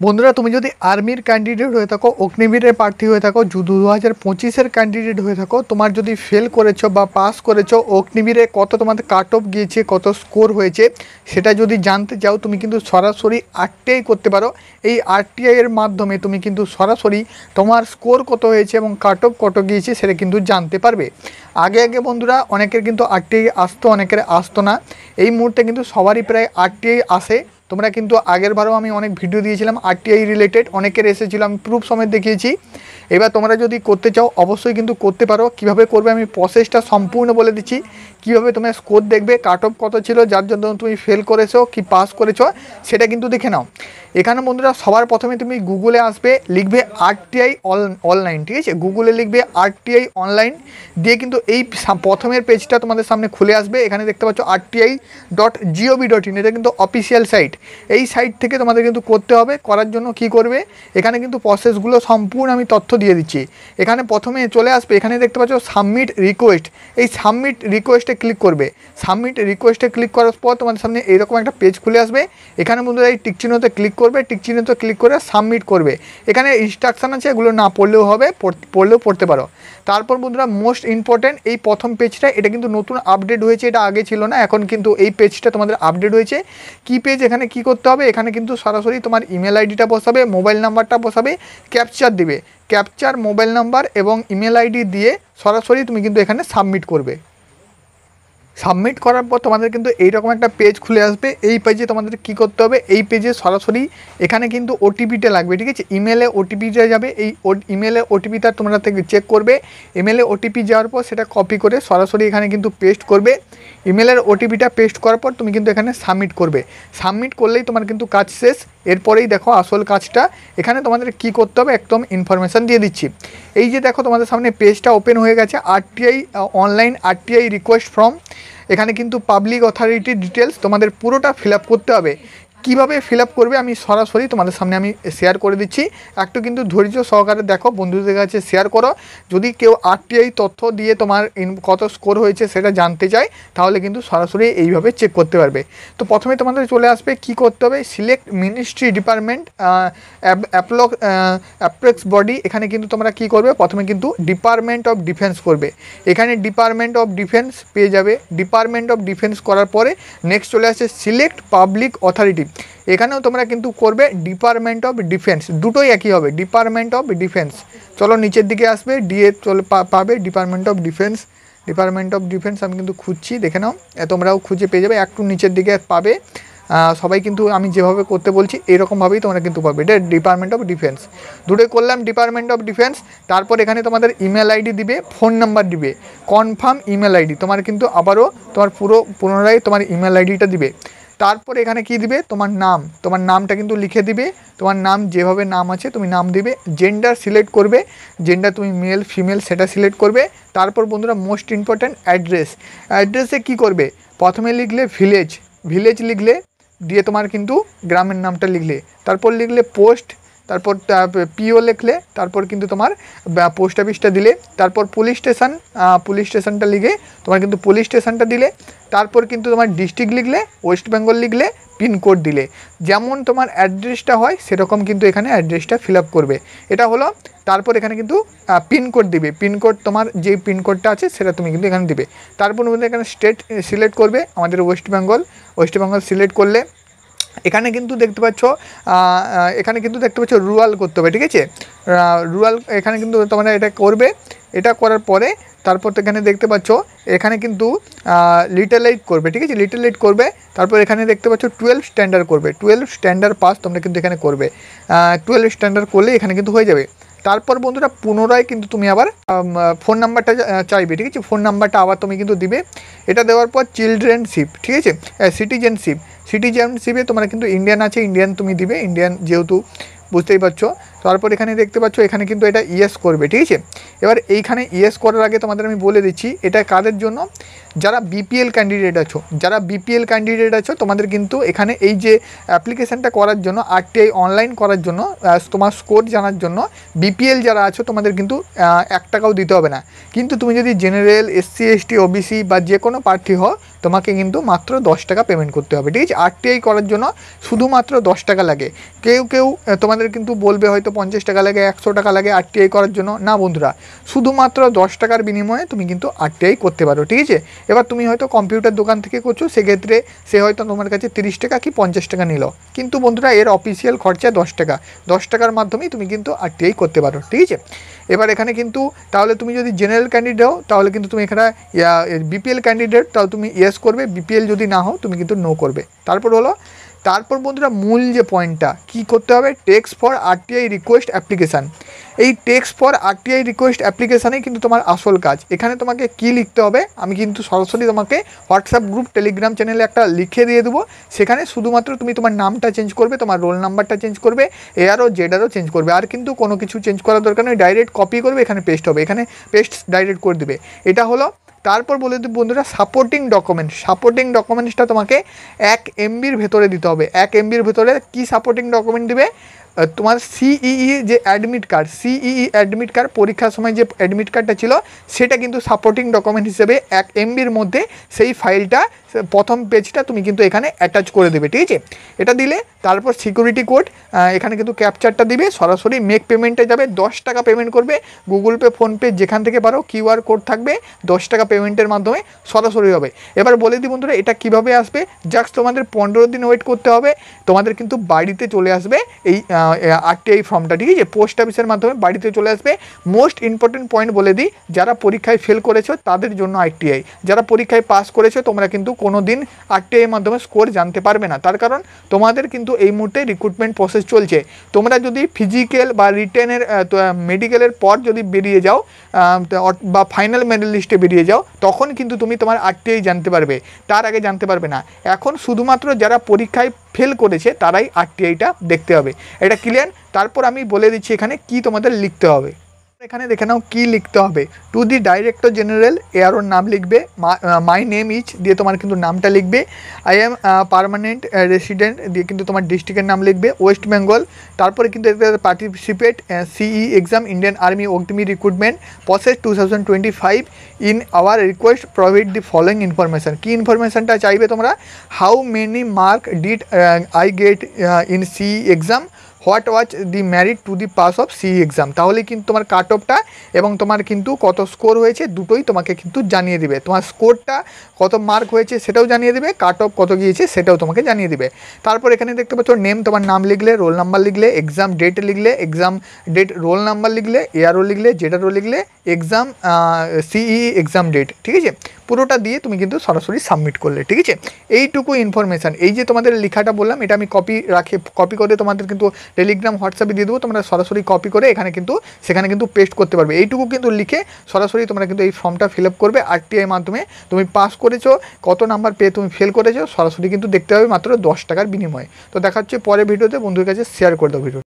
বন্ধুরা তুমি যদি আর্মির ক্যান্ডিডেট হয়ে থাকো, অগ্নিবীরের প্রার্থী হয়ে থাকো, 2025-এর ক্যান্ডিডেট হয়ে থাকো, তোমার যদি ফেল করেছো বা পাস করেছো, অগ্নিবীরে কত তোমাদের কাট অফ গিয়েছে, কত স্কোর হয়েছে সেটা যদি জানতে চাও, তুমি কিন্তু সরাসরি আরটিআই করতে পারো। এই আরটিআই এর মাধ্যমে তুমি কিন্তু সরাসরি তোমার স্কোর কত হয়েছে এবং কাট অফ কত গিয়েছে সেটা কিন্তু জানতে পারবে। আগে বন্ধুরা অনেকের কিন্তু আরটিআই আসতো, অনেকের আসতো না। এই মুহূর্তে কিন্তু সবারই প্রায় আরটিআই আসে। তোমরা কিন্তু আগের বারও আমি অনেক ভিডিও দিয়েছিলাম আরটিআই রিলেটেড, অনেকের এসেছিলো, আমি প্রুফ সমেত দেখিয়েছি। এবার তোমরা যদি করতে চাও অবশ্যই কিন্তু করতে পারো। কিভাবে করবে আমি প্রসেসটা সম্পূর্ণ বলে দিচ্ছি। কিভাবে তোমার স্কোর দেখবে, কাট অফ কত ছিল, যার জন্য তুমি ফেল করেছো কি পাস করেছো সেটা কিন্তু দেখে নাও। এখানে বন্ধুরা সবার প্রথমে তুমি গুগলে আসবে, লিখবে আরটিআই অনলাইন, ঠিক আছে? গুগলে লিখবে আরটিআই অনলাইন দিয়ে কিন্তু এই প্রথমের পেজটা তোমাদের সামনে খুলে আসবে। এখানে দেখতে পাচ্ছ rti.gov.in, এটা কিন্তু অফিসিয়াল সাইট। এই সাইট থেকে তোমাদের কিন্তু করতে হবে। করার জন্য কি করবে, এখানে কিন্তু প্রসেসগুলো সম্পূর্ণ আমি তথ্য দিয়ে দিচ্ছি। এখানে প্রথমে চলে আসবে, এখানে দেখতে পাচ্ছ সাবমিট রিকোয়েস্ট, এই সাবমিট রিকোয়েস্টে ক্লিক করবে। সাবমিট রিকোয়েস্টে ক্লিক করার পর তোমাদের সামনে এইরকম একটা পেজ খুলে আসবে। এখানে বন্ধুরা এই টিক চিহ্নতে ক্লিক করবে, টিক চিহ্নতে ক্লিক করে সাবমিট করবে। এখানে ইনস্ট্রাকশান আছে, এগুলো না পড়লেও হবে, পড়লেও পড়তে পারো। তারপর বন্ধুরা মোস্ট ইম্পর্ট্যান্ট এই প্রথম পেজটা, এটা কিন্তু নতুন আপডেট হয়েছে, এটা আগে ছিল না, এখন কিন্তু এই পেজটা তোমাদের আপডেট হয়েছে। কি পেজ, এখানে কি করতে হবে, এখানে কিন্তু সরাসরি তোমার ইমেল আইডিটা বসাবে, মোবাইল নাম্বারটা বসাবে, ক্যাপচার দিবে, ক্যাপচার মোবাইল নাম্বার এবং ইমেল আইডি দিয়ে সরাসরি তুমি কিন্তু এখানে সাবমিট করবে। সাবমিট করার পর তোমাদের কিন্তু এইরকম একটা পেজ খুলে আসবে। এই পেজে তোমাদের কি করতে হবে, এই পেজে সরাসরি এখানে কিন্তু ওটিপিটা লাগবে, ঠিক আছে? ইমেলে ওটিপিটা যাবে, এই ইমেলে ওটিপিটা তোমরা থেকে চেক করবে। ইমেলে ওটিপি যাওয়ার পর সেটা কপি করে সরাসরি এখানে কিন্তু পেস্ট করবে। ইমেলের ওটিপিটা পেস্ট করার পর তুমি কিন্তু এখানে সাবমিট করবে। সাবমিট করলেই তোমার কিন্তু কাজ শেষ। এরপরেই দেখো আসল কাজটা, এখানে তোমাদের কি করতে হবে একদম ইনফরমেশান দিয়ে দিচ্ছি। এই যে দেখো তোমাদের সামনে পেজটা ওপেন হয়ে গেছে, RTI online RTI request form. এখানে কিন্তু পাবলিক অথরিটি ডিটেলস তোমাদের পুরোটা ফিল আপ করতে হবে। কিভাবে ফিল আপ করবে আমি সরাসরি তোমাদের সামনে আমি শেয়ার করে দিচ্ছি। একটু কিন্তু ধৈর্য সহকারে দেখো, বন্ধুদের কাছে শেয়ার করো। যদি কেউ আরটিআই তথ্য দিয়ে তোমার কত স্কোর হয়েছে সেটা জানতে চায়, তাহলে কিন্তু সরাসরি এইভাবে চেক করতে পারবে। তো প্রথমে তোমাদের চলে আসবে কি করতে হবে, সিলেক্ট মিনিস্ট্রি ডিপার্টমেন্ট অ্যাপ্রেক্স বডি। এখানে কিন্তু তোমরা কি করবে, প্রথমে কিন্তু ডিপার্টমেন্ট অফ ডিফেন্স করবে। এখানে ডিপার্টমেন্ট অফ ডিফেন্স পেয়ে যাবে। ডিপার্টমেন্ট অফ ডিফেন্স করার পরে নেক্সট চলে আসছে সিলেক্ট পাবলিক অথরিটি। এখানেও তোমরা কিন্তু করবে ডিপার্টমেন্ট অফ ডিফেন্স, দুটোই একই হবে, ডিপার্টমেন্ট অফ ডিফেন্স। চলো নিচের দিকে আসবে, ডিএ চলে পাবে department of defence. Department of defence আমি কিন্তু খুঁজছি, দেখে নাও, তোমরাও খুঁজে পেয়ে যাবে। একটু নিচের দিকে পাবে, সবাই কিন্তু আমি যেভাবে করতে বলছি এরকমভাবেই তোমরা কিন্তু পাবে। এটা ডিপার্টমেন্ট অফ ডিফেন্স, দুটোই করলাম ডিপার্টমেন্ট অফ ডিফেন্স। তারপর এখানে তোমাদের ইমেল আইডি দিবে, ফোন নাম্বার দিবে, কনফার্ম ইমেল আইডি। তোমার কিন্তু আবারও তোমার পুনরায় তোমার ইমেল আইডিটা দিবে। তারপর এখানে কি দিবে, তোমার নাম, তোমার নামটা কিন্তু লিখে দিবে। তোমার নাম যেভাবে নাম আছে তুমি নাম দিবে। জেন্ডার সিলেক্ট করবে, জেন্ডার তুমি মেল ফিমেল সেটা সিলেক্ট করবে। তারপর বন্ধুরা মোস্ট ইম্পর্ট্যান্ট অ্যাড্রেস। অ্যাড্রেসে কি করবে, প্রথমে লিখলে ভিলেজ লিখলে, দিয়ে তোমার কিন্তু গ্রামের নামটা লিখলে, তারপর লিখলে পোস্ট, তারপর পিও লিখলে, তারপর কিন্তু তোমার পোস্ট অফিসটা দিলে, তারপর পুলিশ স্টেশনটা লিখে তোমার কিন্তু পুলিশ স্টেশনটা দিলে, তারপর কিন্তু তোমার ডিস্ট্রিক্ট লিখলে, ওয়েস্ট বেঙ্গল লিখলে, পিনকোড দিলে। যেমন তোমার অ্যাড্রেসটা হয় সেরকম কিন্তু এখানে অ্যাড্রেসটা ফিল আপ করবে। এটা হলো। তারপর এখানে কিন্তু পিনকোড দিবে, পিনকোড তোমার যে পিনকোডটা আছে সেটা তুমি কিন্তু এখানে দিবে। তারপর এখানে স্টেট সিলেক্ট করবে, আমাদের ওয়েস্ট বেঙ্গল সিলেক্ট করলে এখানে কিন্তু দেখতে পাচ্ছ রুরাল করতে হবে, ঠিক আছে? রুরাল এখানে কিন্তু তোমরা এটা করবে। এটা করার পরে তারপর তো এখানে দেখতে পাচ্ছ এখানে কিন্তু লিটল 8 করবে, ঠিক আছে? লিটল 8 করবে। তারপর এখানে দেখতে পাচ্ছ 12 স্ট্যান্ডার্ড করবে, 12 স্ট্যান্ডার্ড পাস তোমরা কিন্তু এখানে করবে। 12 স্ট্যান্ডার্ড করলে এখানে কিন্তু হয়ে যাবে। তারপর বন্ধুরা পুনরায় কিন্তু তুমি আবার ফোন নাম্বারটা চাইবে, ঠিক আছে? ফোন নাম্বারটা আবার তুমি কিন্তু দিবে। এটা দেওয়ার পর চিলড্রেনশিপ, ঠিক আছে? সিটিজেনশিপে তোমরা কিন্তু ইন্ডিয়ান আছে, ইন্ডিয়ান তুমি দিবে, ইন্ডিয়ান যেহেতু বুঝতেই পারছো। তারপর এখানে দেখতে পাচ্ছ এখানে কিন্তু এটা ইয়েস করবে, ঠিক আছে? এবার এইখানে ইয়েস করার আগে তোমাদের আমি বলে দিচ্ছি এটা কাদের জন্য, যারা বিপিএল ক্যান্ডিডেট আছো তোমাদের কিন্তু এখানে এই যে অ্যাপ্লিকেশানটা করার জন্য, আরটিআই অনলাইন করার জন্য, তোমার স্কোর জানার জন্য বিপিএল যারা আছো তোমাদের কিন্তু 1 টাকাও দিতে হবে না। কিন্তু তুমি যদি জেনারেল, এসসি, এসটি, ওবিসি বা যে কোনো প্রার্থী হও তোমাকে কিন্তু মাত্র 10 টাকা পেমেন্ট করতে হবে, ঠিক আছে। আরটিআই করার জন্য শুধুমাত্র 10 টাকা লাগে। কেউ কেউ তোমাদের কিন্তু বলবে হয়তো 50 টাকা লাগে, 100 টাকা লাগে আরটিআই করার জন্য। না বন্ধুরা, শুধুমাত্র 10 টাকার বিনিময়ে তুমি কিন্তু আরটিআই করতে পারো, ঠিক আছে। এবার তুমি হয়তো কম্পিউটার দোকান থেকে করছো, সেক্ষেত্রে সে হয়তো তোমার কাছে 30 টাকা কি 50 টাকা নিল, কিন্তু বন্ধুরা এর অফিসিয়াল খরচা 10 টাকা। 10 টাকার মাধ্যমেই তুমি কিন্তু আরটিআই করতে পারো, ঠিক আছে। এবার এখানে কিন্তু তাহলে তুমি যদি জেনারেল ক্যান্ডিডেট হও তাহলে কিন্তু তুমি এখানে বিপিএল ক্যান্ডিডেট তাহলে তুমি ইয়েস করবে, বিপিএল যদি না হও তুমি কিন্তু নো করবে। তারপর বন্ধুরা মূল যে পয়েন্টটা কী করতে হবে, text for RTI request application. এই টেক্সট ফর আরটিআই রিকোয়েস্ট অ্যাপ্লিকেশানেই কিন্তু তোমার আসল কাজ। এখানে তোমাকে কি লিখতে হবে, আমি কিন্তু সরাসরি তোমাকে হোয়াটসঅ্যাপ গ্রুপ টেলিগ্রাম চ্যানেলে একটা লিখে দিয়ে দেবো। সেখানে শুধুমাত্র তুমি তোমার নামটা চেঞ্জ করবে, তোমার রোল নাম্বারটা চেঞ্জ করবে, এআরও জেডারও চেঞ্জ করবে, আর কিন্তু কোনো কিছু চেঞ্জ করার দরকার নেই। ডাইরেক্ট কপি করবে, এখানে পেস্ট হবে, এখানে পেস্ট ডাইরেক্ট করে দেবে। এটা হলো। তারপর বলে দিই বন্ধুরা সাপোর্টিং ডকুমেন্টসটা তোমাকে 1 MBর ভেতরে দিতে হবে। 1 MBর ভেতরে কি সাপোর্টিং ডকুমেন্ট দিবে, তোমার সিইই যে অ্যাডমিট কার্ড পরীক্ষার সময় যে অ্যাডমিট কার্ডটা ছিল সেটা কিন্তু সাপোর্টিং ডকুমেন্ট হিসেবে 1 MBর মধ্যে সেই ফাইলটা প্রথম পেজটা তুমি কিন্তু এখানে অ্যাটাচ করে দেবে, ঠিক আছে। এটা দিলে তারপর সিকিউরিটি কোড, এখানে কিন্তু ক্যাপচারটা দিবে, সরাসরি মেক পেমেন্টে যাবে, 10 টাকা পেমেন্ট করবে, গুগল পে ফোনপে যেখান থেকে পারো কিউআর কোড থাকবে, 10 টাকা পেমেন্টের মাধ্যমে সরাসরি হবে। এবার বলে দিই বন্ধুরা এটা কিভাবে আসবে, জাস্ট তোমাদের 15 দিন ওয়েট করতে হবে, তোমাদের কিন্তু বাড়িতে চলে আসবে এই আরটিআই ফর্মটা, ঠিক আছে। পোস্ট অফিসের মাধ্যমে বাড়িতে চলে আসবে। মোস্ট ইম্পর্টেন্ট পয়েন্ট বলে দিই, যারা পরীক্ষায় ফেল করেছো তাদের জন্য আরটিআই, যারা পরীক্ষায় পাস করেছো তোমরা কিন্তু কোনো দিন আরটিআইয়ের মাধ্যমে স্কোর জানতে পারবে না, তার কারণ তোমাদের কিন্তু এই মুহূর্তে রিক্রুটমেন্ট প্রসেস চলছে। তোমরা যদি ফিজিক্যাল বা রিটেনের মেডিকেলের পর যদি বেরিয়ে যাও বা ফাইনাল মেরিট লিস্টে বেরিয়ে যাও তখন কিন্তু তুমি তোমার আরটিআই জানতে পারবে, তার আগে জানতে পারবে না। এখন শুধুমাত্র যারা পরীক্ষায় ফেল করেছে তারাই আরটিআইটা দেখতে হবে, এটা ক্লিয়ার। তারপর আমি বলে দিচ্ছি এখানে কি তোমাদের লিখতে হবে। এখানে দেখে নাও কি লিখতে হবে। টু দি ডাইরেক্টর জেনারেল এআরওর নাম লিখবে, মাই নেম ইজ দিয়ে তোমার কিন্তু নামটা লিখবে, আই এম পার্মানেন্ট রেসিডেন্ট দিয়ে কিন্তু তোমার ডিস্ট্রিক্টের নাম লিখবে, ওয়েস্ট বেঙ্গল। তারপরে কিন্তু participate CE exam Indian Army Agniveer recruitment process 2025 in our request provide the following information. কী ইনফরমেশানটা চাইবে তোমরা, how many mark did I get in CE exam, what was the merit to the pass of CE exam. তাহলে কিন্তু তোমার কাট অফটা এবং তোমার কিন্তু কত স্কোর হয়েছে দুটোই তোমাকে কিন্তু জানিয়ে দিবে। তোমার স্কোরটা কত মার্ক হয়েছে সেটাও জানিয়ে দেবে, কাট অফ কত গিয়েছে সেটাও তোমাকে জানিয়ে দিবে। তারপর এখানে দেখতে পাচ্ছ নেম, তোমার নাম লিখলে, রোল নাম্বার লিখলে, এক্সাম ডেট লিখলে, এক্সাম ডেট রোল নাম্বার লিখলে, এআরও লিখলে, জেডারও লিখলে, এক্সাম সিই এক্সাম ডেট, ঠিক আছে। পুরোটা দিয়ে তুমি কিন্তু সরাসরি সাবমিট করলে, ঠিক আছে। এইটুকু ইনফরমেশান, এই যে তোমাদের লেখাটা বললাম এটা আমি কপি করে তোমাদের কিন্তু টেলিগ্রাম হোয়াটসঅ্যাপে দিয়ে দেবো, তোমরা সরাসরি কপি করে সেখানে কিন্তু পেস্ট করতে পারবে। এইটুকু কিন্তু লিখে সরাসরি তোমরা কিন্তু এই ফর্মটা ফিল আপ করবে। আরটিআই মাধ্যমে তুমি পাস করেছো, কত নাম্বার পেয়ে তুমি ফেল করেছো সরাসরি কিন্তু দেখতে হবে মাত্র 10 টাকার বিনিময়ে। তো দেখা হচ্ছে পরের ভিডিওতে, বন্ধুদের কাছে শেয়ার করে দাও ভিডিও।